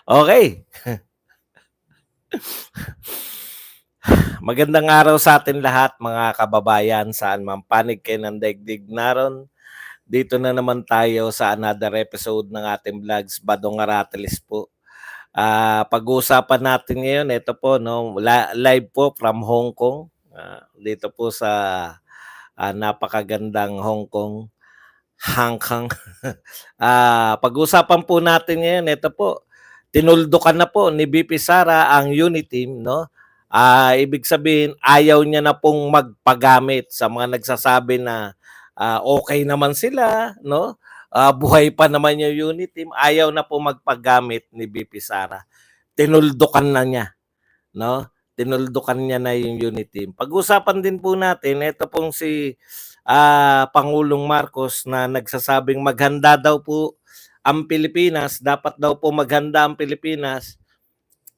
Okay. Magandang araw sa atin lahat mga kababayan, saan man panig kayo ng daigdig naron. Dito na naman tayo sa another episode ng ating vlogs, Badong Aratilis po. Pag-uusapan natin ngayon, ito po, no, live po from Hong Kong. Dito po sa napakagandang Hong Kong, Hang Kong. Pag-uusapan po natin ngayon, ito po, tinuldukan na po ni VP Sara ang Uniteam, no? Ibig sabihin, ayaw niya na pong magpagamit sa mga nagsasabi na okay naman sila, no? Buhay pa naman yung Uniteam, ayaw na po magpagamit ni VP Sara. Tinuldukan na niya, no? Tinuldukan niya na yung Uniteam. Pag-usapan din po natin, ito pong si Pangulong Marcos na nagsasabing maghanda daw po ang Pilipinas, dapat daw po maghanda ang Pilipinas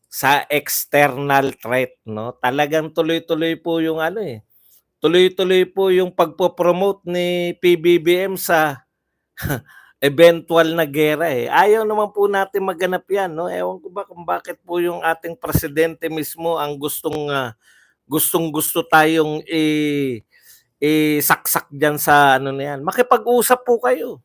sa external threat, no? Talagang tuloy-tuloy po yung tuloy-tuloy po yung pagpo-promote ni PBBM sa eventual na gera eh. Ayaw naman po natin maganap 'yan, no? Ewan ko ba kung bakit po yung ating presidente mismo ang gustong-gusto tayong saksak diyan sa ano na 'yan. Makipag-usap po kayo.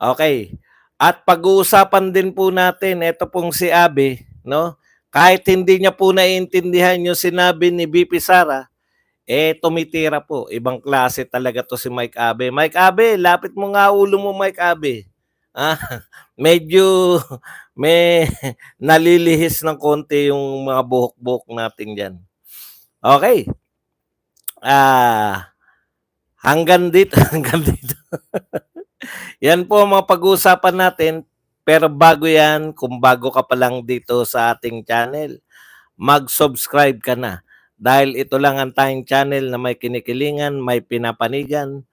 Okay. At pag-uusapan din po natin ito pong si Abe, no? Kahit hindi niya po naiintindihan yung sinabi ni VP Sara, tumitira po. Ibang klase talaga 'to si Mike Abe. Mike Abe, lapit mo nga ulo mo, Mike Abe. Ah, medyo may nalilihis ng konti yung mga buhok-buhok natin diyan. Okay. Ah, hanggang dito, hanggang dito. Yan po ang mga pag-uusapan natin. Pero bago yan, kung bago ka pa lang dito sa ating channel, mag-subscribe ka na. Dahil ito lang ang tayong channel na may kinikilingan, may pinapanigan.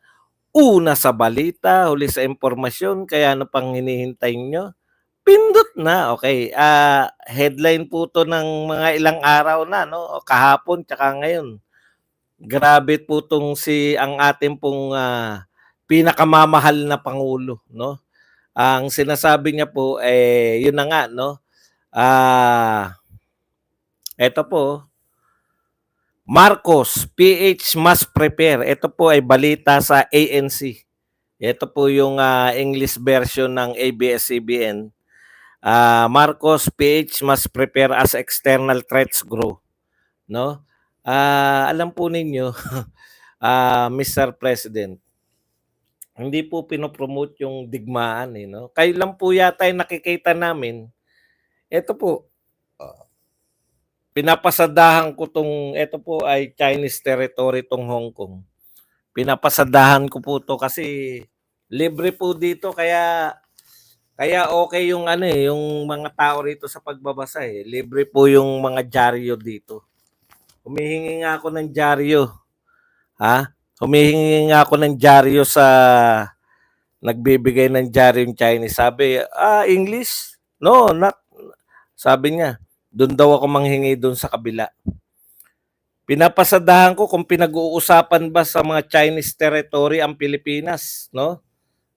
Una sa balita, huli sa impormasyon, kaya ano pang hinihintay nyo? Pindot na, okay. Headline po to ng mga ilang araw na, no? Kahapon, tsaka ngayon. Grabe po tong ang ating pong pinakamamahal na Pangulo, no? Ang sinasabi niya po, yun na nga, no? Eto po, Marcos, PH must prepare. Ito po ay balita sa ANC. Ito po yung English version ng ABS-CBN. Marcos, PH must prepare as external threats grow. No? Alam po ninyo, Mr. President, hindi po pinopromote yung digmaan eh, no? Kayo lang po yata yung nakikita namin. Ito po, pinapasadahan ko ito po ay Chinese territory tong Hong Kong. Pinapasadahan ko po to kasi libre po dito kaya okay yung yung mga tao rito sa pagbabasa eh. Libre po yung mga dyaryo dito. Humihingi nga ako ng dyaryo, ha? Humihingi nga ako ng dyaryo sa nagbibigay ng dyaryo yung Chinese. Sabi, English? No, not. Sabi niya, doon daw ako manghingi doon sa kabila. Pinapasadahan ko kung pinag-uusapan ba sa mga Chinese territory ang Pilipinas, no?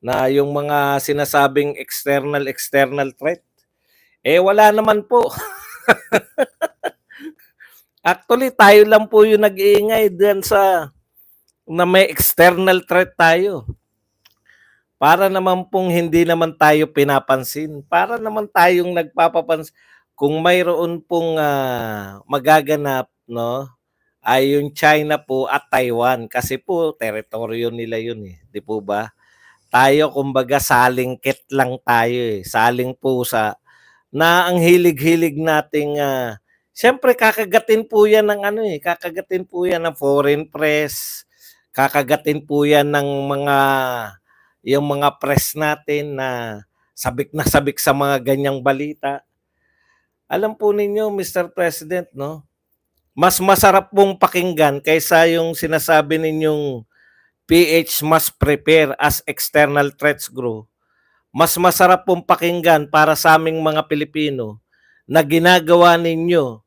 Na yung mga sinasabing external threat. Wala naman po. Actually, tayo lang po yung nag-iingay diyan sa na may external threat tayo. Para naman pong hindi naman tayo pinapansin. Para naman tayong nagpapapansin. Kung mayroon pong magaganap, no? Ay yung China po at Taiwan kasi po teritoryo nila yun eh, di po ba? Tayo kumbaga salingkit lang tayo eh, saling pusa na ang hilig-hilig nating siyempre kakagatin po yan ng kakagatin po yan ng foreign press, kakagatin po yan ng yung mga press natin na sabik sa mga ganyang balita. Alam po ninyo, Mr. President, no? Mas masarap pong pakinggan kaysa yung sinasabi ninyong PH must prepare as external threats grow. Mas masarap pong pakinggan para sa aming mga Pilipino na ginagawa ninyo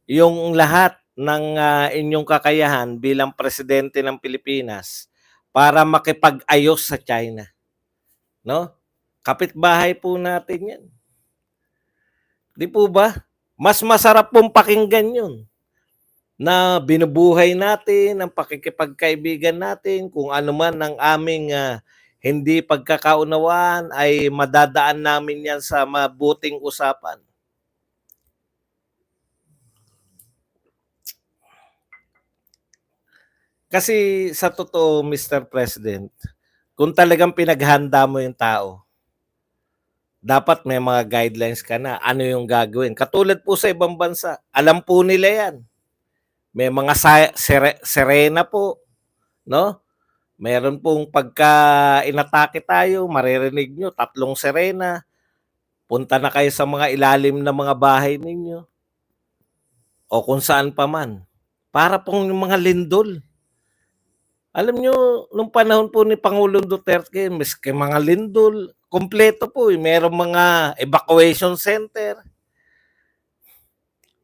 yung lahat ng inyong kakayahan bilang presidente ng Pilipinas para makipag-ayos sa China. No? Kapitbahay po natin 'yan. 'Di po ba? Mas masarap pong pakinggan 'yun, na binubuhay natin ang pakikipagkaibigan natin, kung ano man ang aming, hindi pagkakaunawaan ay madadaan namin 'yan sa mabuting usapan. Kasi sa totoo, Mr. President, kung talagang pinaghahanda mo yung tao, dapat may mga guidelines ka na, ano yung gagawin. Katulad po sa ibang bansa, alam po nila yan. May mga sirena po, no? Meron pong pagka inatake tayo, maririnig nyo, 3 sirena, punta na kayo sa mga ilalim na mga bahay ninyo, o kung saan pa man. Para pong yung mga lindol. Alam nyo, nung panahon po ni Pangulong Duterte, miski mga lindol, kompleto po. Merong mga evacuation center.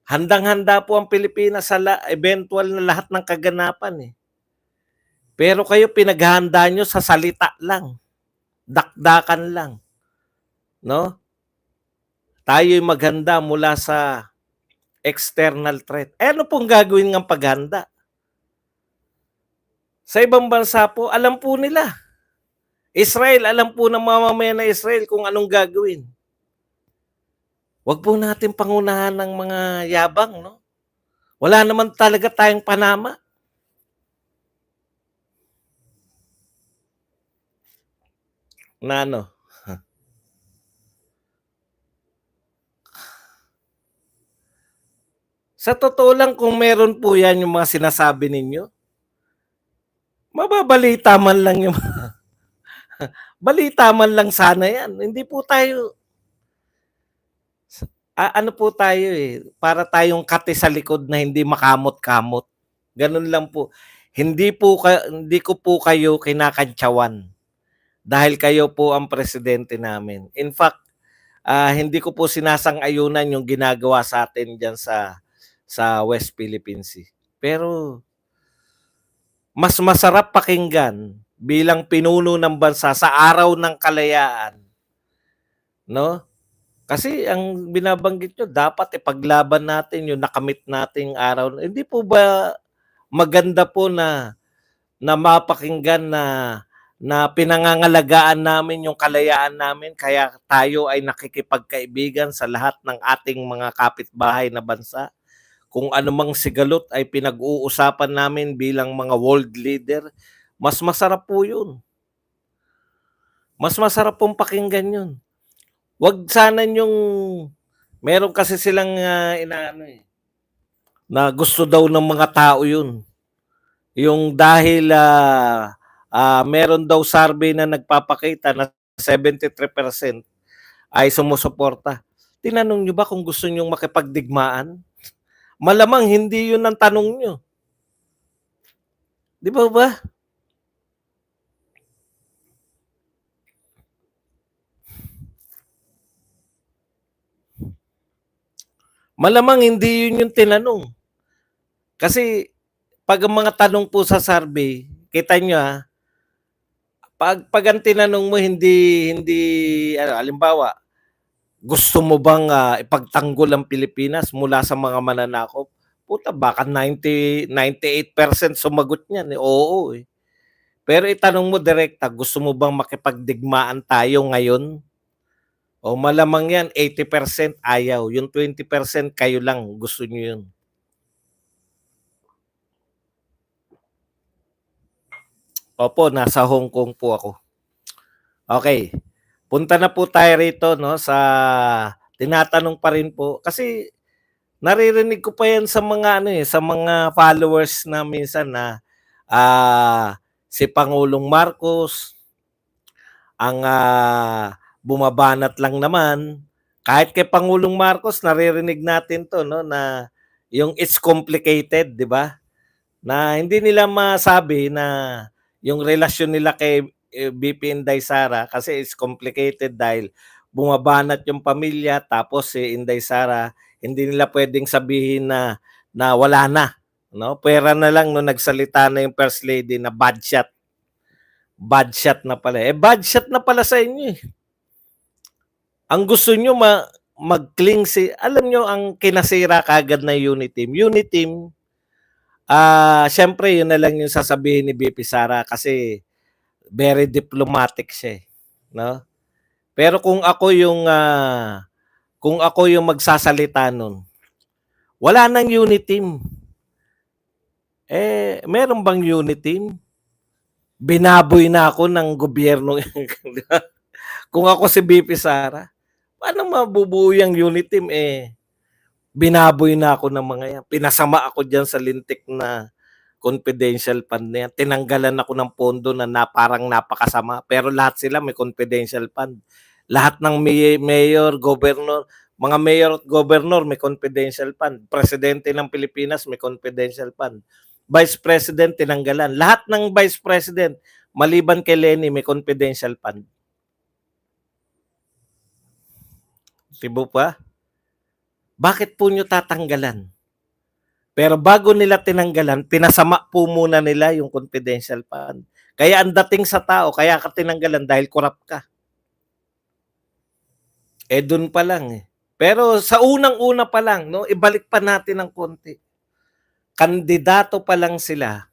Handang-handa po ang Pilipinas sa eventual na lahat ng kaganapan. Pero kayo pinaghahanda nyo sa salita lang. Dakdakan lang. No? Tayo'y maghanda mula sa external threat. Ano pong gagawin ng paghanda? Sa ibang bansa po, alam po nila. Israel, alam po ng mamamayan na Israel kung anong gagawin. Wag po natin pangunahan ng mga yabang, no? Wala naman talaga tayong panama. Na ano? Sa totoo lang, kung meron po yan yung mga sinasabi ninyo, mababalita man lang yung balita man lang sana yan. Hindi po tayo ano po tayo para tayong kate sa likod na hindi makamot-kamot. Ganun lang po. Hindi ko po kayo kinakantsawan dahil kayo po ang presidente namin. In fact, hindi ko po sinasang-ayunan yung ginagawa sa atin diyan sa West Philippine Sea. Pero mas masarap pakinggan bilang pinuno ng bansa sa araw ng kalayaan, no? Kasi ang binabanggit nyo, dapat ipaglaban natin yung nakamit nating araw. Hindi po ba maganda po na mapakinggan na pinangangalagaan namin yung kalayaan namin, kaya tayo ay nakikipagkaibigan sa lahat ng ating mga kapitbahay na bansa? Kung anumang sigalot ay pinag-uusapan namin bilang mga world leader, mas masarap po yun. Mas masarap pong pakinggan yun. Wag sana yung meron kasi silang na gusto daw ng mga tao yun. Yung dahil meron daw survey na nagpapakita na 73% ay sumusuporta. Tinanong nyo ba kung gusto nyo makipagdigmaan? Malamang hindi yun ang tanong nyo. Di ba ba? Malamang hindi yun yung tinanong. Kasi pag ang mga tanong po sa survey, kita nyo pag ang tinanong mo hindi halimbawa, gusto mo bang ipagtanggol ang Pilipinas mula sa mga mananakop? Puta, baka 98% sumagot niyan. Oo eh. Pero itanong mo direkta, gusto mo bang makipagdigmaan tayo ngayon? O malamang yan, 80% ayaw. Yung 20% kayo lang, gusto nyo yun. Opo, nasa Hong Kong po ako. Okay. Punta na po tayo rito no sa tinatanong pa rin po kasi naririnig ko pa yan sa mga sa mga followers na minsan na si Pangulong Marcos ang bumabanat lang naman. Kahit kay Pangulong Marcos naririnig natin to no na yung it's complicated, 'di ba? Na hindi nila masabi na yung relasyon nila kay BP Inday Sara kasi it's complicated dahil bumabanat yung pamilya tapos si Inday Sara hindi nila pwedeng sabihin na wala na, no? Pera na lang no nagsalita na yung First Lady na bad shot. Bad shot na pala. Bad shot na pala sa inyo eh. Ang gusto nyo mag-cling alam nyo ang kinasira kagad na Uniteam. Uniteam, siyempre yun na lang yung sasabihin ni BP Sara kasi very diplomatic siya, no? Pero kung ako yung magsasalita nun, wala nang Uniteam. Meron bang Uniteam? Binaboy na ako ng gobyerno. Kung ako si BP Sara, paano mabubuo yung unit team binaboy na ako ng mga yan. Pinasama ako diyan sa lintik na confidential fund na yan. Tinanggalan ako ng pondo na parang napakasama. Pero lahat sila may confidential fund. Lahat ng mayor, governor, mga mayor at governor may confidential fund. Presidente ng Pilipinas may confidential fund. Vice President tinanggalan. Lahat ng Vice President maliban kay Lenny may confidential fund. Tibo pa? Bakit po nyo tatanggalan? Pero bago nila tinanggalan, pinasama po muna nila yung confidential fund. Kaya ang dating sa tao, kaya ka tinanggalan dahil corrupt ka. Dun pa lang eh. Pero sa unang-una pa lang, no, ibalik pa natin ng konti. Kandidato pa lang sila.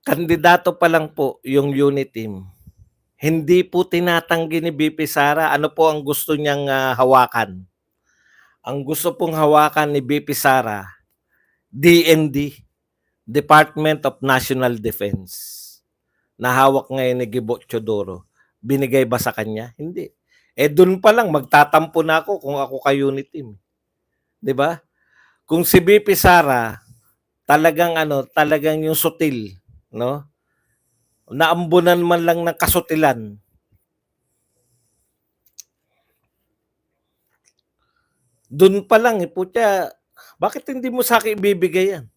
Kandidato pa lang po yung unit team. Hindi po tinatanggi ni BP Sara ano po ang gusto niyang hawakan. Ang gusto pong hawakan ni BP Sara, DND, Department of National Defense, na hawak ngayon ni Gibo Teodoro. Binigay ba sa kanya? Hindi. Dun pa lang magtatampo na ako kung ako kay unit team. 'Di ba? Kung si BP Sara talagang yung sutil, no? Naambunan man lang ng kasutilan. Doon pa lang putya, bakit hindi mo sa akin ibibigay yan?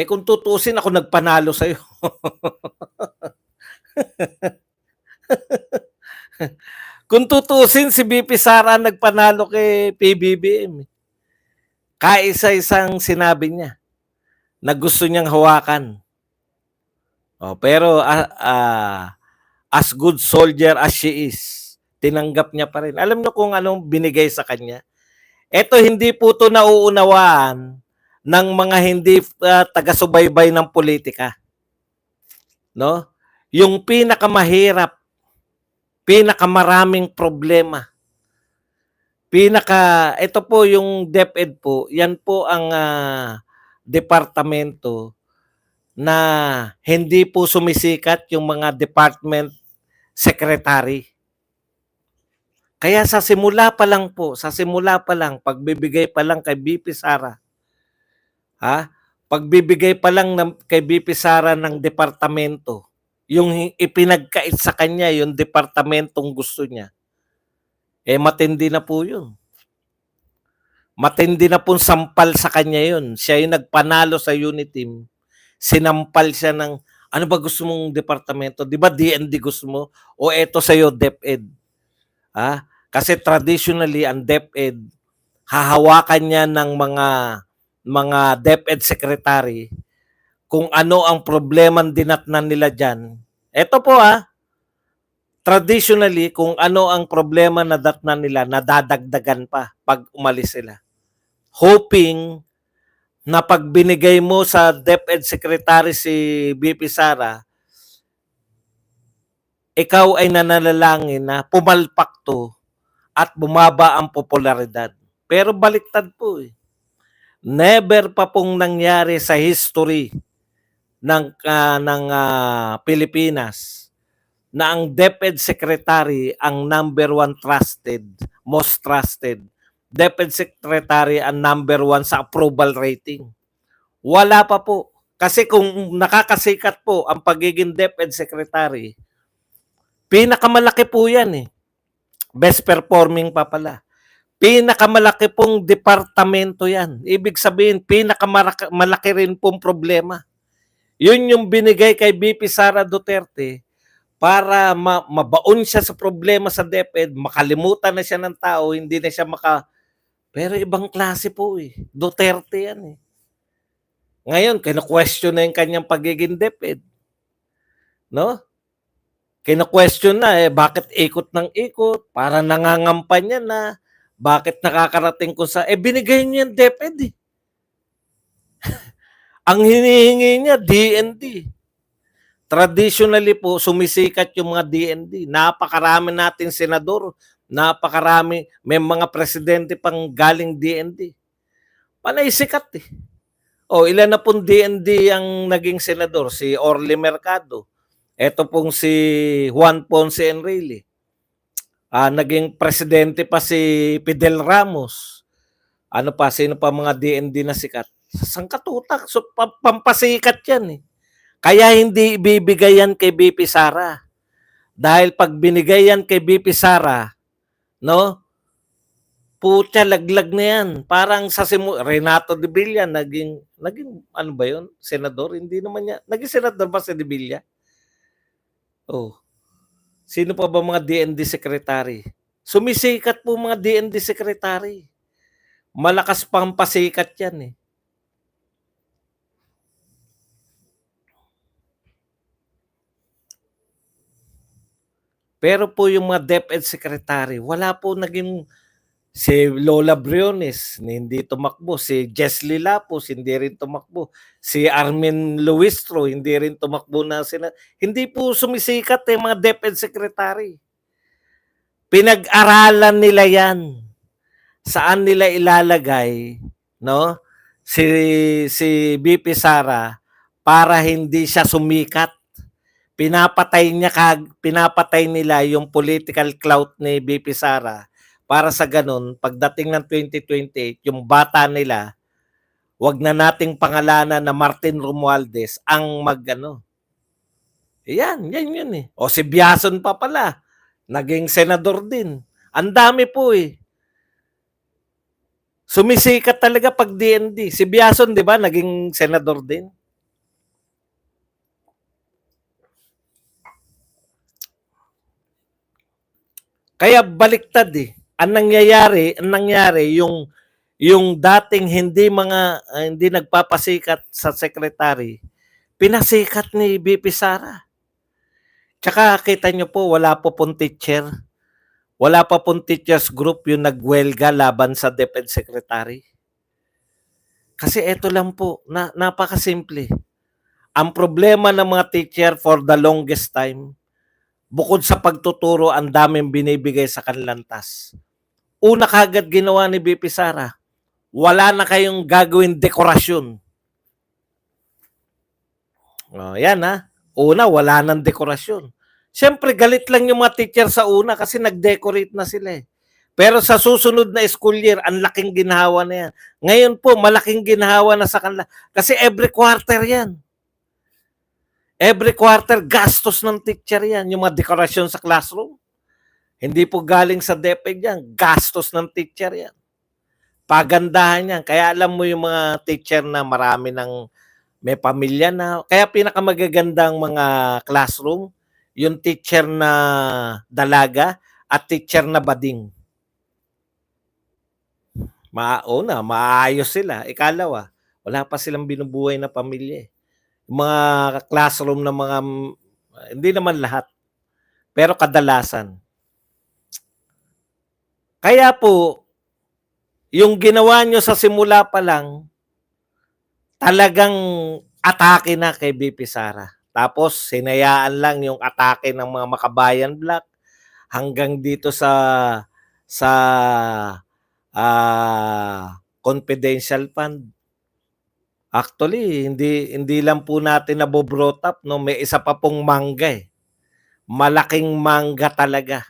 Kung tutusin ako nagpanalo sa'yo. Kung tutusin si BP Sara nagpanalo kay PBBM. Kaisa-isang sinabi niya na gusto niyang hawakan. Pero as good soldier as she is, tinanggap niya pa rin. Alam niyo kung anong binigay sa kanya? Ito hindi po to nauunawaan ng mga hindi taga-subaybay ng politika. No? Yung pinakamahirap, pinakamaraming problema. Ito po yung DepEd po, yan po ang departamento na hindi po sumisikat yung mga department secretary. Kaya sa simula pa lang, pagbibigay pa lang kay BP Sara, pagbibigay pa lang kay BP Sara ng departamento, yung ipinagkait sa kanya, yung departamentong gusto niya, matindi na po yun. Matindi na pong sampal sa kanya yun. Siya yung nagpanalo sa unit team. Sinampal siya ng, ano ba gusto mong departamento? Di ba DND gusto mo? O eto sa'yo, DepEd. Kasi traditionally, ang DepEd, hahawakan niya ng mga DepEd secretary kung ano ang problema dinatnan nila dyan. Ito po traditionally, kung ano ang problema na datnan nila, nadadagdagan pa pag umalis sila. Hoping na pag binigay mo sa DepEd Secretary si BP Sara, ikaw ay nananalangin na pumalpak to at bumaba ang popularidad. Pero baliktad po Never pa pong nangyari sa history ng Pilipinas na ang DepEd Secretary ang number one trusted, most trusted. DepEd Secretary ang number one sa approval rating. Wala pa po. Kasi kung nakakasikat po ang pagiging DepEd Secretary, pinakamalaki po yan Best performing pa pala. Pinakamalaki pong departamento yan. Ibig sabihin, pinakamalaki rin pong problema. Yun yung binigay kay BP Sara Duterte para mabaon siya sa problema sa DepEd, makalimutan na siya ng tao, hindi na siya Pero ibang klase po Duterte yan Ngayon, kina-question na yung kanyang pagiging DepEd. No? Kino-question na, bakit ikot ng ikot, parang nangangampanya na, bakit nakakarating kung sa binigay niya yung DepEd, eh. Ang hinihingi niya DND. Traditionally po, sumisikat yung mga DND. Napakarami nating senador, napakarami, may mga presidente pang galing DND. Panay sikat, eh. Ilan na pong DND ang naging senador? Si Orly Mercado. Ito pong si Juan Ponce Enrile. Naging presidente pa si Fidel Ramos. Ano pa, sino pa mga DND na sikat? Sangkatutak. So, pampasikat yan, eh. Kaya hindi ibibigay yan kay BP Sara. Dahil pag binigay yan kay BP Sara, no? Putya, laglag na yan. Parang sa Renato de Villa, naging ano ba yun? Senador? Hindi naman niya. Naging senador ba si de Villa? Sino pa ba mga DND secretary? Sumisikat po mga DND secretary. Malakas pang pasikat yan, eh. Pero po yung mga DepEd secretary, wala po naging si Lola Briones, hindi tumakbo. Si Jesly Lapus, hindi rin tumakbo. Si Armin Luistro, hindi rin tumakbo na sila. Hindi po sumisikat yung mga DepEd secretary. Pinag-aralan nila yan. Saan nila ilalagay, no? Si BP Sara para hindi siya sumikat. Pinapatay nila yung political clout ni BP Sara para sa ganun pagdating ng 2028 yung bata nila wag na nating pangalanan na Martin Romualdez ang magano. Yan yun eh. Si Biason pa pala naging senador din. Ang dami po eh. Sumisikat talaga pag DND. Si Biason, 'di ba, naging senador din. Kaya baliktad eh. Ang nangyari yung dating hindi nagpapasikat sa secretary, pinasikat ni BP Sara. Tsaka kita nyo po, wala po pong teacher. Wala pa pong teachers group yung nagwelga laban sa DepEd secretary. Kasi eto lang po, napakasimple. Ang problema ng mga teacher for the longest time, bukod sa pagtuturo, ang daming binibigay sa kanilang task. Una kagad ginawa ni BP Sara, wala na kayong gagawin dekorasyon. Yan ha. Una, wala nang dekorasyon. Siyempre, galit lang yung mga teacher sa una kasi nag-decorate na sila eh. Pero sa susunod na school year, ang laking ginhawa na yan. Ngayon po, malaking ginhawa na sa kanila. Kasi every quarter yan. Every quarter, gastos ng teacher yan. Yung mga dekorasyon sa classroom. Hindi po galing sa DepEd yan. Gastos ng teacher yan. Pagandahan yan. Kaya alam mo yung mga teacher na marami ng may pamilya na. Kaya pinakamagagandang mga classroom, yung teacher na dalaga at teacher na bading. Maayos sila. Ikalawa, wala pa silang binubuhay na pamilya. Yung mga classroom na mga, hindi naman lahat, pero kadalasan. Kaya po, yung ginawa nyo sa simula pa lang, talagang atake na kay BP Sara. Tapos, sinayaan lang yung atake ng mga Makabayan Black hanggang dito sa confidential fund. Actually, hindi lang po natin nabo-brought up, no? May isa pa pong mangga eh. Malaking mangga talaga.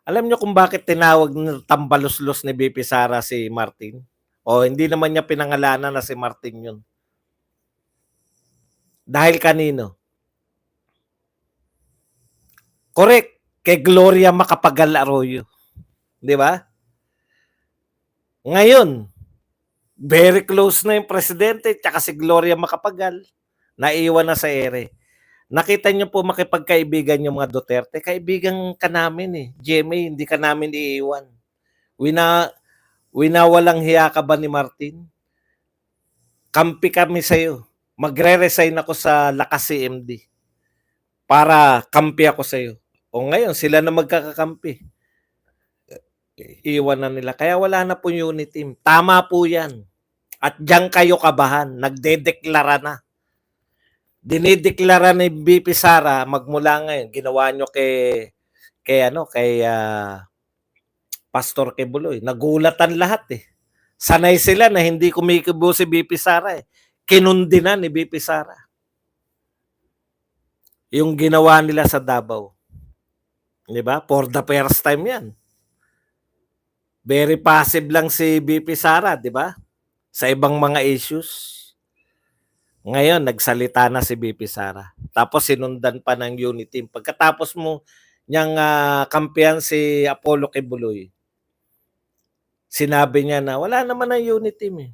Alam niyo kung bakit tinawag na tambaluslos ni BP Sara si Martin? Hindi naman niya pinangalanan na si Martin yun. Dahil kanino? Correct. Kay Gloria Macapagal Arroyo. Di ba? Ngayon, very close na yung presidente tsaka si Gloria Macapagal. Naiwan na sa ere. Nakita niyo po makipagkaibigan yung mga Duterte. Kaibigan ka namin eh. GMA, hindi ka namin iiwan. Winawalang hiya ka ba ni Martin? Kampi kami sa'yo. Magre-resign ako sa Lakas CMD. para kampi ako sa'yo. O ngayon, sila na magkakakampi. Iwan na nila. Kaya wala na po unit team. Tama po yan. At diyan kayo kabahan. Nagdedeklara na. Dinideklara ni BP Sara magmula ngayon. Ginawa nyo kay Pastor Quebuloy. Nagulatan lahat eh. Sanay sila na hindi kumikibo si BP Sara eh. Kinundi na ni BP Sara. Yung ginawa nila sa Davao. Di ba? For the first time yan. Very passive lang si BP Sara, di ba? Sa ibang mga issues. Ngayon, nagsalita na si BP Sara. Tapos sinundan pa ng unit team. Pagkatapos mo niyang kampihan si Apollo Quebuloy, sinabi niya na wala naman ang unit team eh.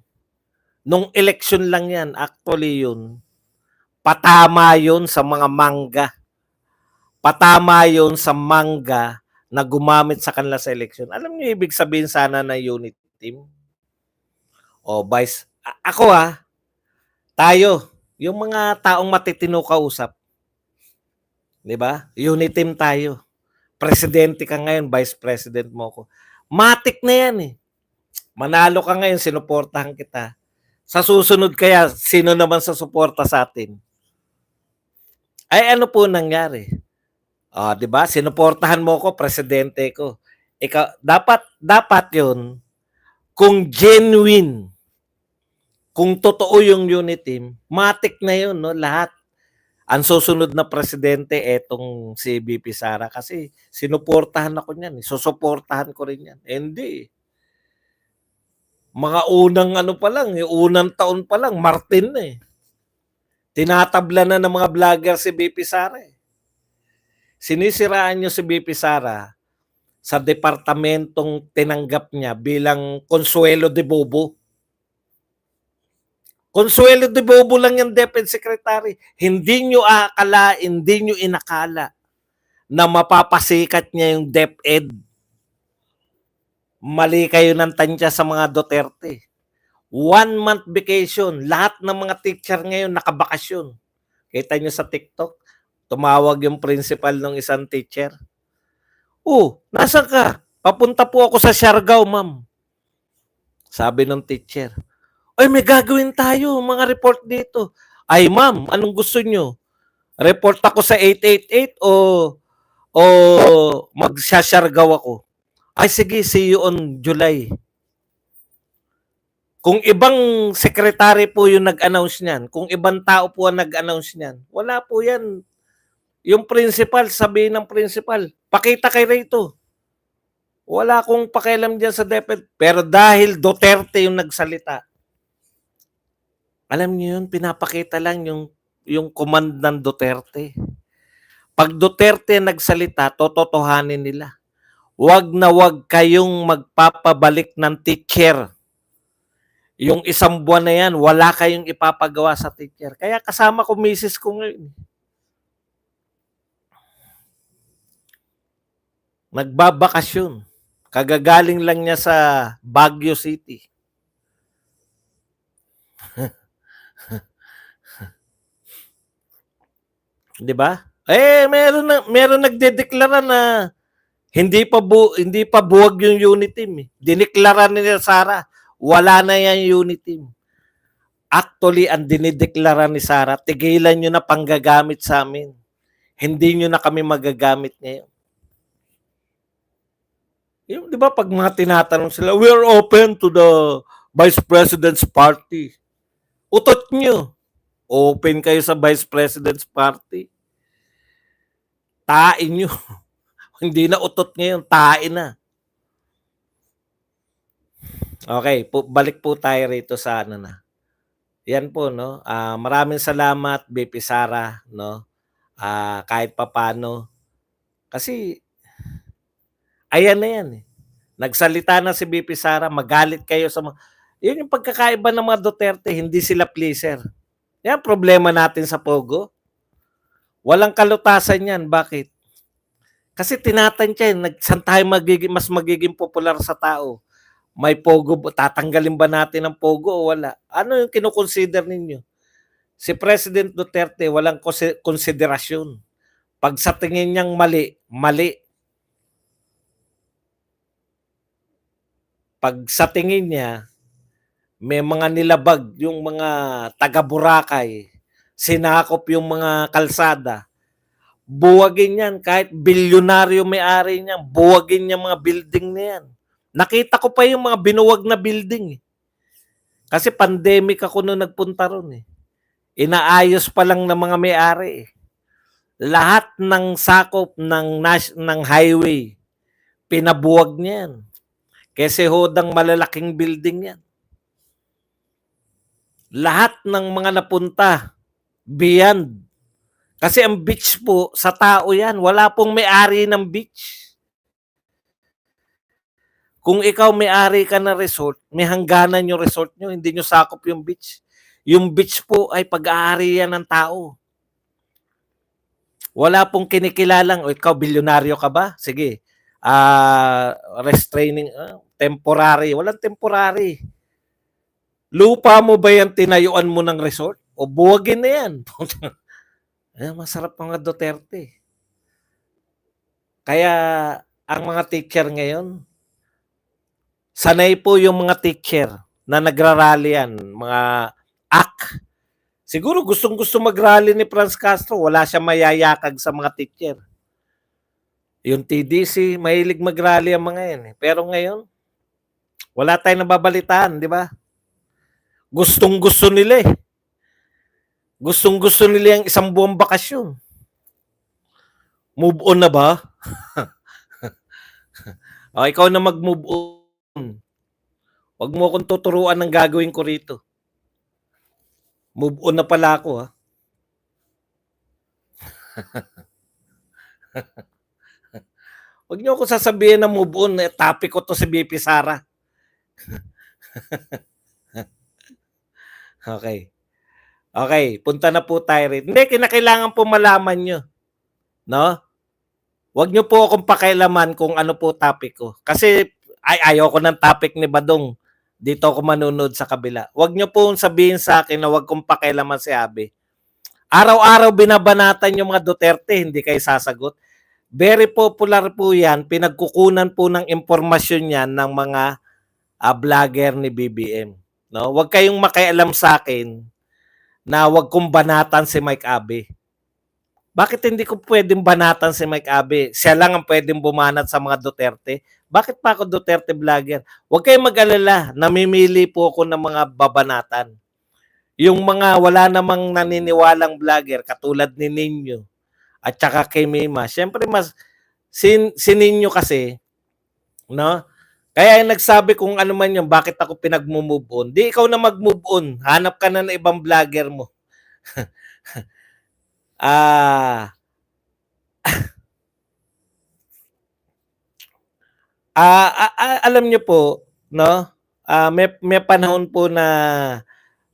Nung election lang yan, actually yun, patama yun sa mga mangga. Patama yun sa mangga na gumamit sa kanila sa election. Alam niyo ibig sabihin sana ng unit team? O vice, ako tayo, yung mga taong matitino kausap. 'Di ba? Unit team tayo. Presidente ka ngayon, vice president mo ko. Matik na yan eh. Manalo ka ngayon, sinuportahan kita. Sa susunod kaya, sino naman sa suporta sa atin? Ay ano po nangyari? 'Di ba? Sinuportahan mo ko, presidente ko. Ikaw, dapat 'yun kung genuine, kung totoo yung unit team, matik na 'yun, no, lahat. Ang susunod na presidente etong si BP Sara kasi sinuportahan ako niyan, susuportahan ko rin 'yan. Hindi. Mga unang ano pa lang, unang taon pa lang Martin na eh. Tinatabla na ng mga vlogger si BP Sara eh. Sinisiraan niyo si BP Sara sa departamentong tinanggap niya bilang Consuelo de Bobo. Consuelo de Bobo lang yung Defense Secretary. Hindi nyo akala, hindi nyo inakala na mapapasikat niya yung DepEd. Mali kayo ng tansya sa mga Duterte. 1 month vacation. Lahat ng mga teacher ngayon nakabakasyon. Kita nyo sa TikTok, tumawag yung principal ng isang teacher. Nasaan ka? Papunta po ako sa Siargao, ma'am. Sabi ng teacher. Ay, may gagawin tayo, mga report dito. Ay, ma'am, anong gusto nyo? Report ako sa 888 o magsasargaw ako? Ay, sige, see you on July. Kung ibang secretary po yung nag-announce niyan, kung ibang tao po ang nag-announce niyan, wala po yan. Yung principal, sabihin ng principal, pakita kay Rito. Wala akong pakialam dyan sa DepEd. Pero dahil Duterte yung nagsalita, alam niyo yun, pinapakita lang yung command ng Duterte. Pag Duterte nagsalita, tototohanin nila. Wag na wag kayong magpapabalik ng teacher. Yung 1 buwan na yan, wala kayong ipapagawa sa teacher. Kaya kasama ko misis ko ngayon. Nagbabakasyon. Kagagaling lang niya sa Baguio City. Di ba? Meron nagdedeklara na hindi pa buwag yung unit team. Dineklara nila Sara, wala na yan unit team. Actually, ang dinideklara ni Sara, tigilan nyo na panggagamit sa amin. Hindi nyo na kami magagamit ngayon. Yung, di ba, pag mga tinatanong sila, we're open to the Vice President's party. Utot nyo. Open kayo sa Vice President's party. Tain nyo. Hindi na utot ngayon, tain na. Okay, balik po tayo rito sa ano na. Yan po, no. Maraming salamat, BP Sara, no. Kahit papano. Kasi, ayan na yan eh. Nagsalita na si BP Sara, magalit kayo sa mga... Yun yung pagkakaiba ng mga Duterte, hindi sila pleaser. Yan problema natin sa Pogo. Walang kalutasan yan. Bakit? Kasi tinatansya, saan tayo mas magiging popular sa tao? May Pogo, tatanggalin ba natin ang Pogo o wala? Ano yung kinukonsider ninyo? Si President Duterte, walang konsiderasyon. Pag sa tingin niyang mali, mali. Pag sa tingin niya, may mga nilabag yung mga taga Boracay, sinakop yung mga kalsada, buwagin yan. Kahit bilyonaryo may-ari niyan, buwagin niya mga building na yan. Nakita ko pa yung mga binuwag na building. Kasi pandemic ako nung nagpunta ron eh. Inaayos pa lang ng mga may-ari eh. Lahat ng sakop ng highway, pinabuwag niyan. Kasi hodang malalaking building yan. Lahat ng mga napunta, beyond. Kasi ang beach po, sa tao yan. Wala pong may-ari ng beach. Kung ikaw may-ari ka ng resort, may hangganan yung resort nyo, hindi nyo sakop yung beach. Yung beach po ay pag-aari yan ng tao. Wala pong kinikilalang, o ikaw, bilyonaryo ka ba? Sige, restraining, temporary. Walang temporary. Lupa mo ba yan tinayuan mo ng resort? O buwagin na yan. Masarap mga Duterte. Kaya ang mga teacher ngayon, sanay po yung mga teacher na nagrarally yan, mga AK. Siguro gustong-gusto mag-rally ni Franz Castro, wala siya mayayakag sa mga teacher. Yung TDC, mahilig mag-rally ang mga yan. Pero ngayon, wala tayong nababalitaan, di ba? Gustong-gusto nila eh. Gustong-gusto nila yung isang buwang bakasyon. Move on na ba? O, ikaw na mag-move on. Huwag mo akong tuturuan ng gagawin ko rito. Move on na pala ako, ha? Huwag niyo ako sasabihin na move on. Topic ko to si BP Sara. Okay. Okay, punta na po tayo rin. Hindi, kinakailangan po malaman nyo. No? Huwag nyo po akong pakialaman kung ano po topic ko. Kasi ayoko ng topic ni Badong. Dito ako manunod sa kabila. Huwag nyo po sabihin sa akin na huwag kong pakialaman si Abe. Araw-araw binabanatan yung mga Duterte, hindi kayo sasagot. Very popular po yan. Pinagkukunan po ng impormasyon yan ng mga vlogger ni BBM. No? Huwag kayong makialam sa akin na huwag kong banatan si Mike Abe. Bakit hindi ko pwedeng banatan si Mike Abe? Siya lang ang pwedeng bumanat sa mga Duterte. Bakit pa ako Duterte vlogger? Huwag kayong mag-alala. Namimili po ako ng mga babanatan. Yung mga wala namang naniniwalang vlogger katulad ni Ninyo at saka kay Mima. Siyempre mas si Ninyo kasi, no? Kaya yung nagsabi kung ano man yun, bakit ako pinag-move on. Di ikaw na mag-move on. Hanap ka na ng ibang vlogger mo. Alam niyo po, no? May panahon po na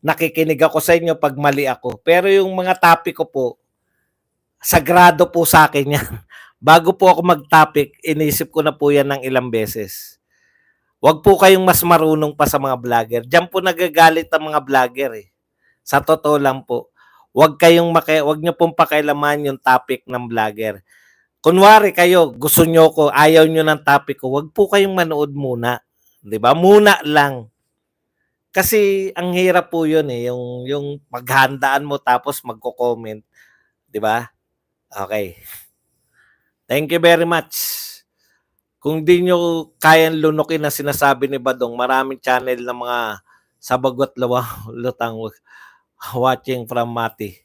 nakikinig ako sa inyo pag mali ako. Pero yung mga topic ko po, sagrado po sa akin yan. Bago po ako mag-topic, inisip ko na po yan ng ilang beses. Huwag po kayong mas marunong pa sa mga vlogger. Diyan po nagagalit ang mga vlogger eh. Sa totoo lang po. Huwag niyo pong pakialaman yung topic ng vlogger. Kunwari kayo, gusto nyo ko, ayaw nyo ng topic ko, huwag po kayong manood muna. 'Di ba? Muna lang. Kasi ang hirap po 'yun eh, yung paghandaan mo tapos magko-comment, 'di ba? Okay. Thank you very much. Kung di nyo kayang lunukin na sinasabi ni Badong, maraming channel ng mga sabagot lutang watching from Mati.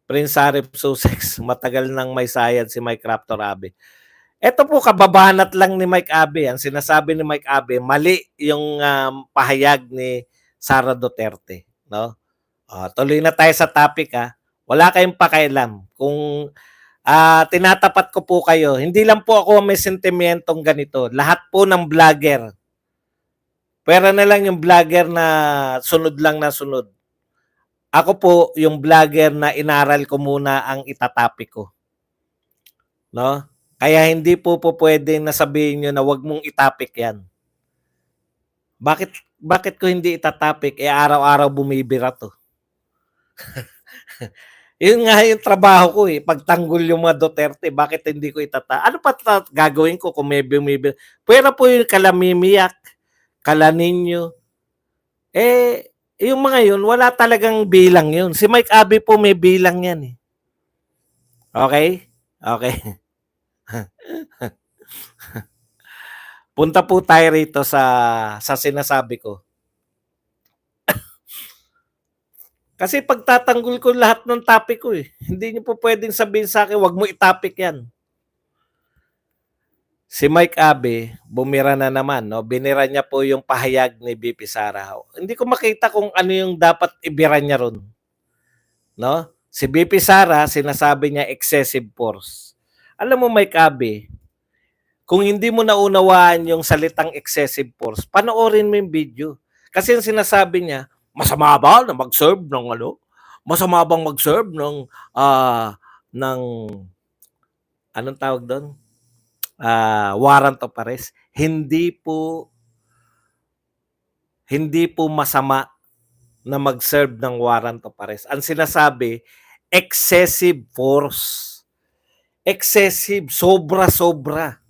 Prince Arif Sussex, matagal nang may sayad si Mike Raptor Abe. Ito po, kababanat lang ni Mike Abe. Ang sinasabi ni Mike Abe, mali yung pahayag ni Sara Duterte. No? Tuloy na tayo sa topic. Wala kayong pakialam. Kung tinatapat ko po kayo, hindi lang po ako may sentimentong ganito. Lahat po ng vlogger. Pero na lang yung vlogger na sunod lang na sunod. Ako po, yung vlogger na inaral ko muna ang itatapik ko. No? Kaya hindi po pwedeng nasabihin nyo na wag mong itapik yan. Bakit ko hindi itatapik? Araw-araw bumibira to. Yun nga yung trabaho ko eh, pagtanggol yung mga Duterte, bakit hindi ko ano pa gagawin ko kung may bumibil? Pwera po yung kalamimiyak, kalaninyo, yung mga yun, wala talagang bilang yun. Si Mike Abe po may bilang yan eh. Okay? Okay. Punta po tayo rito sa sinasabi ko. Kasi pagtatanggol ko lahat ng topic ko eh. Hindi niyo po pwedeng sabihin sa akin, wag mo i-topic yan. Si Mike Abe, bumira na naman, no? Binira niya po yung pahayag ni BP Sara. Hindi ko makita kung ano yung dapat ibira niya ron. No? Si BP Sara, sinasabi niya excessive force. Alam mo Mike Abe, kung hindi mo naunawaan yung salitang excessive force, panoorin mo yung video. Kasi yung sinasabi niya, masama ba na mag-serve ng ano? Masama bang mag-serve ng anong tawag doon? Warrant of arrest. Hindi po masama na mag-serve ng warrant of arrest. Ang sinasabi, excessive force. Excessive, sobra-sobra.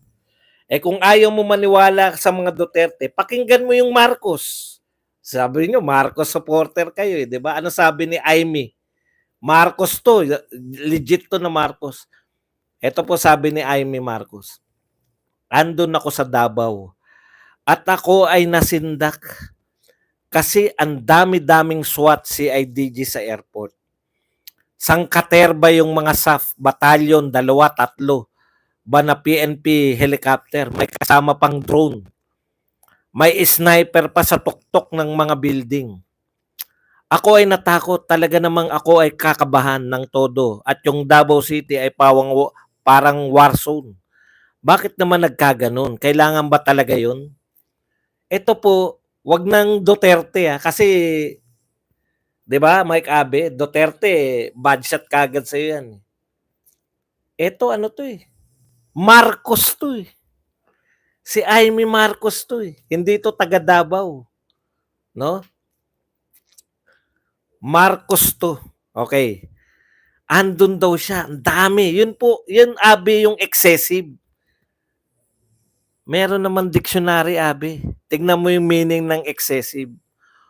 Kung ayaw mo maniwala sa mga Duterte, pakinggan mo yung Marcos. Sabi niyo, Marcos supporter kayo eh, di ba? Ano sabi ni Amy? Marcos to, legit to na Marcos. Ito po sabi ni Amy Marcos. Andun ako sa Davao at ako ay nasindak kasi ang dami-daming SWAT CIDG sa airport. Sangkaterba yung mga SAF, batalyon, 2, 3, ba na PNP helicopter, may kasama pang drone. May sniper pa sa tuktok ng mga building. Ako ay natakot, talaga namang ako ay kakabahan ng todo at yung Davao City ay parang war zone. Bakit naman nagkaganon? Kailangan ba talaga yun? Ito po, wag ng Duterte kasi 'di ba, Mike Abe, Duterte, bad shot kagad sa yan. Ito ano to eh. Marcos to eh. Si Amy Marcos to eh. Hindi to taga Davao. No? Marcos to. Okay. Andun daw siya. Ang dami. Yun po, yun Abe yung excessive. Meron naman dictionary, Abe. Tignan mo yung meaning ng excessive.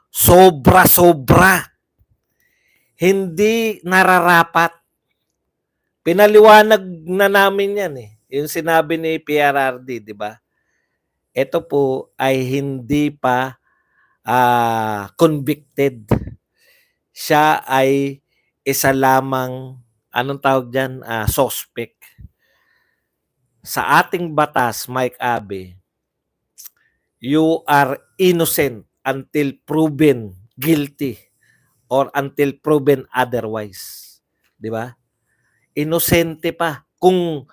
Sobra-sobra. Hindi nararapat. Pinaliwanag na namin yan eh. Yung sinabi ni PRRD, di ba? Ito po ay hindi pa convicted. Siya ay isa lamang, anong tawag dyan? Suspect. Sa ating batas, Mike Abe, you are innocent until proven guilty or until proven otherwise. Di ba? Inosente pa. Kung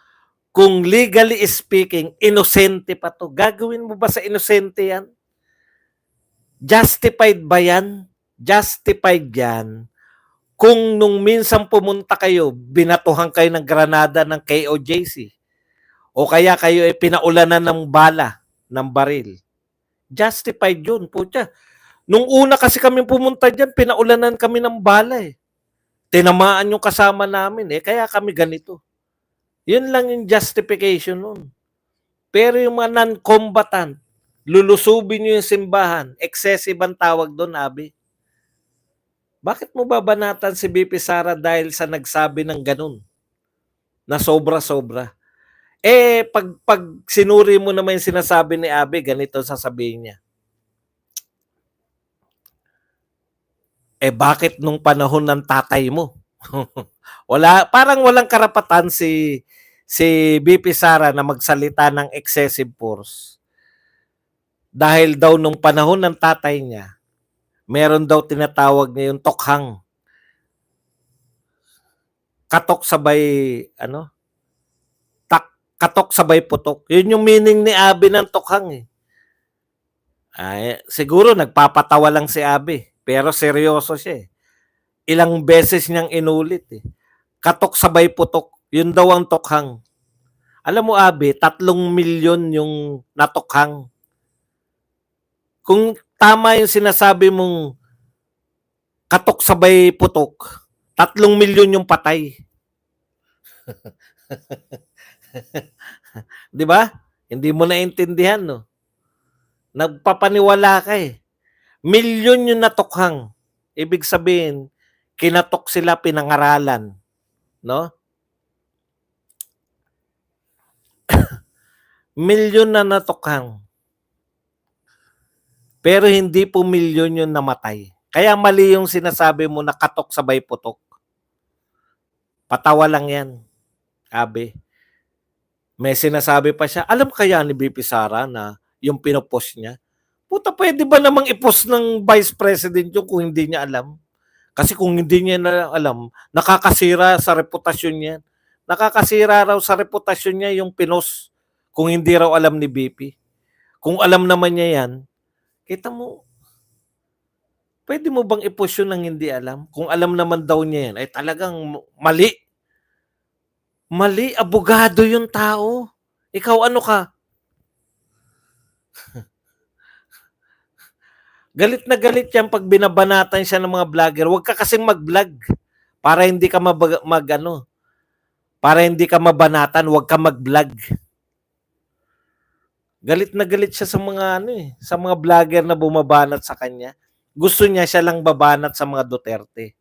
legally speaking, inosente pa to. Gagawin mo ba sa inosente yan? Justified ba yan? Justified yan kung nung minsan pumunta kayo, binatuhan kayo ng granada ng KOJC o kaya kayo ay pinaulanan ng bala, ng baril. Justified yun, putya. Nung una kasi kami pumunta dyan, pinaulanan kami ng bala eh. Tinamaan yung kasama namin eh, kaya kami ganito. Yun lang yung justification nun. Pero yung mga non-combatant, lulusubin nyo yung simbahan, excessive ang tawag doon, Abi. Bakit mo babanatan si BP Sara dahil sa nagsabi ng ganun? Na sobra-sobra. Pag sinuri mo naman yung sinasabi ni Abi, ganito sasabihin niya. Bakit nung panahon ng tatay mo? Parang walang karapatan si BP Sara na magsalita ng excessive force. Dahil daw nung panahon ng tatay niya, meron daw tinatawag niya yung tokhang. Katok sabay, katok sabay putok. Yun yung meaning ni Abi ng tokhang eh. Siguro nagpapatawa lang si Abi, pero seryoso siya eh. Ilang beses niyang inulit eh. Katok sabay putok, yun daw ang tokhang. Alam mo Abi, 3 milyon yung natokhang. Kung tama yung sinasabi mong katok sabay putok, 3 milyon yung patay. 'Di ba? Hindi mo naintindihan, no? Nagpapaniwala ka eh. Milyon yung natukhang. Ibig sabihin, kinatok sila, pinangaralan, no? Milyon na natukhang. Pero hindi po milyon yung namatay. Kaya mali yung sinasabi mo na katok sabay putok. Patawa lang yan, Abe. May sinasabi pa siya, alam kaya ni BP Sara na yung pinopost niya? Puta, pwede ba namang i-post ng Vice President yung kung hindi niya alam? Kasi kung hindi niya na alam, nakakasira sa reputasyon niya. Nakakasira raw sa reputasyon niya yung pinost kung hindi raw alam ni BP. Kung alam naman niya yan, kita mo, pwede mo bang i-post yun ng hindi alam? Kung alam naman daw niya yan, ay talagang mali. Mali, abogado yung tao. Ikaw ano ka? Galit na galit yan pag binabanatan siya ng mga vlogger. Huwag ka kasing mag-vlog para hindi ka para hindi ka mabanatan, huwag ka mag-vlog. Galit na galit siya sa mga sa mga vlogger na bumabanat sa kanya. Gusto niya siya lang babanat sa mga Duterte.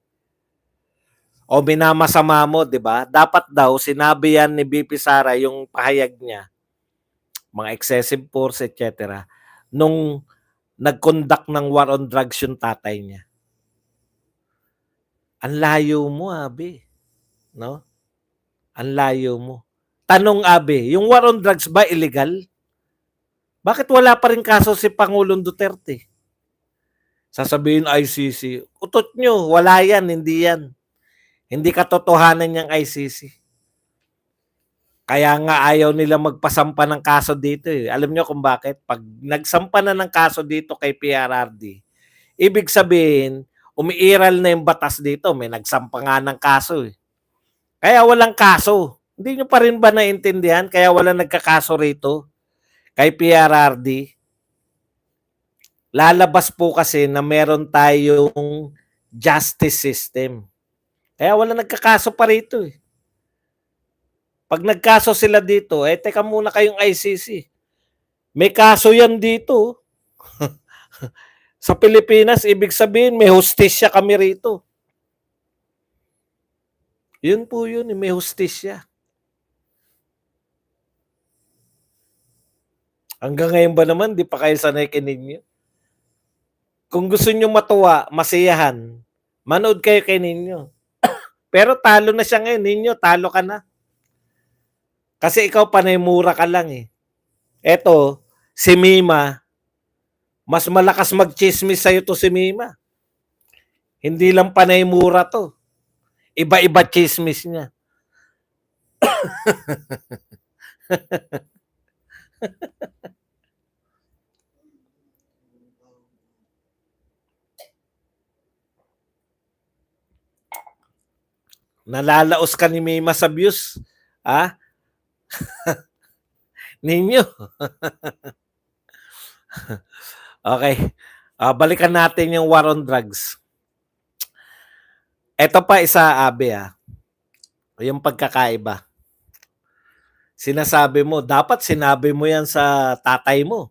O minamasama mo, 'di ba? Dapat daw sinabi yan ni BP Sara yung pahayag niya, mga excessive force, etc. nung nag-conduct ng war on drugs yung tatay niya. Ang layo mo, Abi. No? Ang layo mo. Tanong, Abi, yung war on drugs ba illegal? Bakit wala pa rin kaso si Pangulong Duterte? Sasabihin ICC, utot nyo, wala yan, hindi yan. Hindi katotohanan yung ICC. Kaya nga ayaw nila magpasampa ng kaso dito eh. Alam nyo kung bakit? Pag nagsampa na ng kaso dito kay PRRD, ibig sabihin, umiiral na yung batas dito. May nagsampa nga ng kaso eh. Kaya walang kaso. Hindi nyo pa rin ba naintindihan? Kaya walang nagkakaso rito kay PRRD. Lalabas po kasi na meron tayong justice system. Kaya walang nagkakaso pa rito eh. Pag nagkaso sila dito, teka muna kayong ICC. May kaso yan dito. Sa Pilipinas, ibig sabihin, may hustisya kami rito. Yun po yun, may hustisya. Hanggang ngayon ba naman, di pa kayo sanay kininyo? Kung gusto nyo matuwa, masiyahan, manood kayo kay Ninyo. Pero talo na siya ngayon, Ninyo, talo ka na. Kasi ikaw panay mura ka lang eh. Eto, si Mima, mas malakas mag-chismis sa'yo to si Mima. Hindi lang panay mura to. Iba-iba chismis niya. Nalalaos ka ni Mima sa views. Ha? Ninyo. Okay. Balikan natin yung war on drugs. Ito pa isa, Abe, yung pagkakaiba. Sinasabi mo, dapat sinabi mo yan sa tatay mo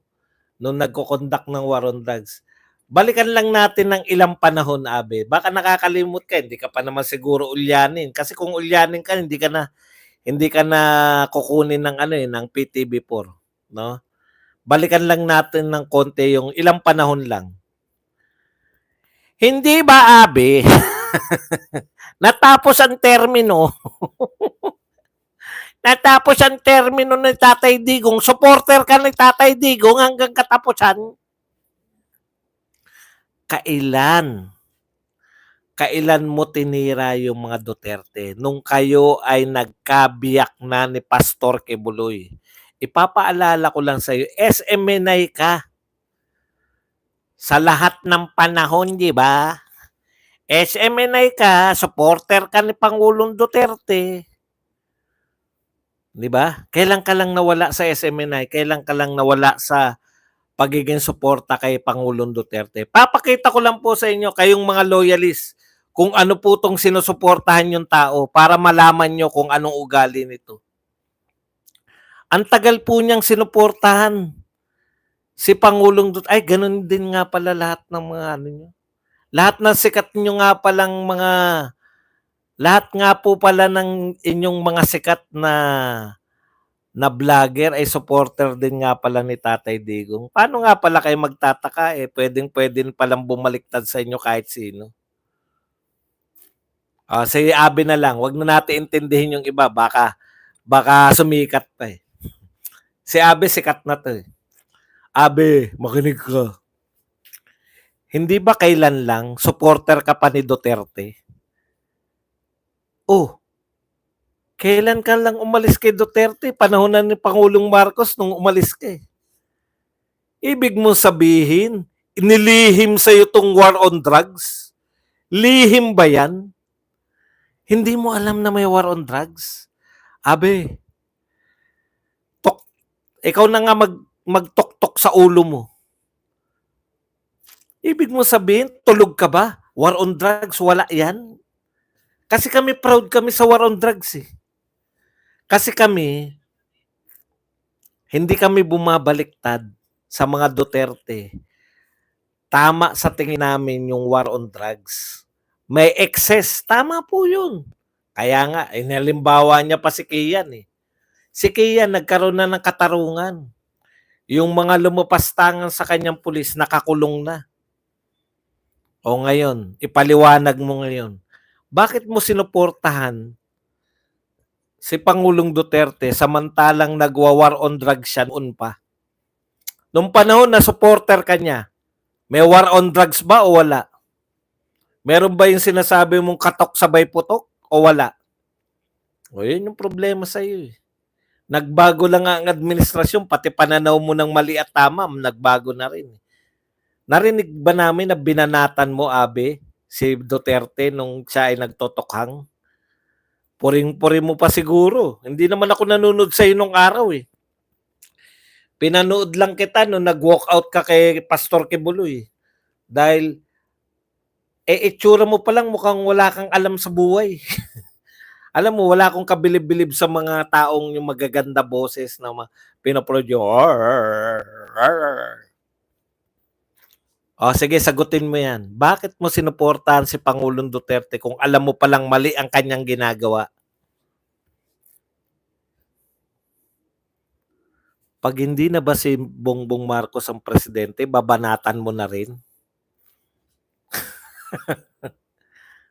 nung nagko-conduct ng war on drugs. Balikan lang natin ng ilang panahon, Abe. Baka nakakalimot ka, hindi ka pa naman siguro ulyanin. Kasi kung ulyanin ka, hindi ka na kukunin ng ng PTB4, no? Balikan lang natin ng konti yung ilang panahon lang. Hindi ba, Abe? Natapos ang termino. Natapos ang termino ng Tatay Digong. Supporter ka ng Tatay Digong hanggang katapusan. Kailan mo tinira yung mga Duterte? Nung kayo ay nagkabiyak na ni Pastor Kibuloy. Ipapaalala ko lang sa iyo, SMNI ka. Sa lahat ng panahon, di ba? SMNI ka, supporter ka ni Pangulong Duterte. Di ba? Kailan ka lang nawala sa SMNI? Kailan ka lang nawala sa pagiging suporta kay Pangulong Duterte? Papakita ko lang po sa inyo, kayong mga loyalist, kung ano po tong sinusuportahan yung tao para malaman nyo kung anong ugali nito. Ang tagal po niyang sinuportahan si Pangulong Duterte. Ay, ganun din nga pala lahat ng mga ano nyo. Lahat ng sikat nyo nga palang mga, lahat nga po pala ng inyong mga sikat na vlogger ay supporter din nga pala ni Tatay Digong. Paano nga pala kayo magtataka pwedeng palang bumaliktad sa inyo kahit sino. Si Abi na lang, wag na natin intindihin yung iba, baka sumikat pa eh. Si Abi sikat na to eh. Abi, makinig ka. Hindi ba kailan lang supporter ka pa ni Duterte? Oh, kailan ka lang umalis kay Duterte? Panahon na ni Pangulong Marcos nung umalis ka eh. Ibig mo sabihin, inilihim sa'yo tong war on drugs? Lihim ba yan? Hindi mo alam na may war on drugs? Abe, ikaw na nga magtok-tok sa ulo mo. Ibig mo sabihin, tulog ka ba? War on drugs, wala yan. Kasi kami proud kami sa war on drugs eh. Kasi kami, hindi kami bumabaliktad sa mga Duterte. Tama sa tingin namin yung war on drugs. May excess, tama po yun. Kaya nga, inalimbawa niya pa si Kian eh. Si Kian nagkaroon na ng katarungan. Yung mga lumapastangan sa kanyang pulis, nakakulong na. O ngayon, ipaliwanag mo ngayon. Bakit mo sinuportahan si Pangulong Duterte samantalang nagwa-war on drugs siya noon pa? Nung panahon na supporter ka niya, may war on drugs ba o wala? Meron ba yung sinasabi mong katok sabay putok o wala? O yun yung problema sa iyo eh. Nagbago lang ang administrasyon, pati pananaw mo ng mali at tama, nagbago na rin. Narinig ba namin na binanatan mo, Abe, si Duterte nung siya ay nagtotokhang? Puring-puri mo pa siguro. Hindi naman ako nanonood sa iyo nung araw eh. Pinanood lang kita nung nag-walk out ka kay Pastor Kibuloy. Dahil, itsura mo pa lang mukhang wala kang alam sa buhay. Alam mo, wala akong kabilib-bilib sa mga taong yung magaganda boses na pinoproduce. O sige, sagutin mo yan. Bakit mo sinuportahan si Pangulong Duterte kung alam mo palang mali ang kanyang ginagawa? Pag hindi na ba si Bongbong Marcos ang presidente, babanatan mo na rin?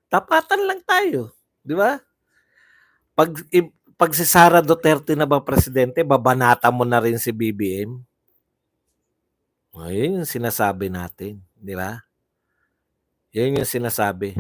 Tapatan lang tayo, di ba? Pag si Sara Duterte na ba presidente, babanatan mo na rin si BBM? Ayun yung sinasabi natin, di ba? Yun yung sinasabi.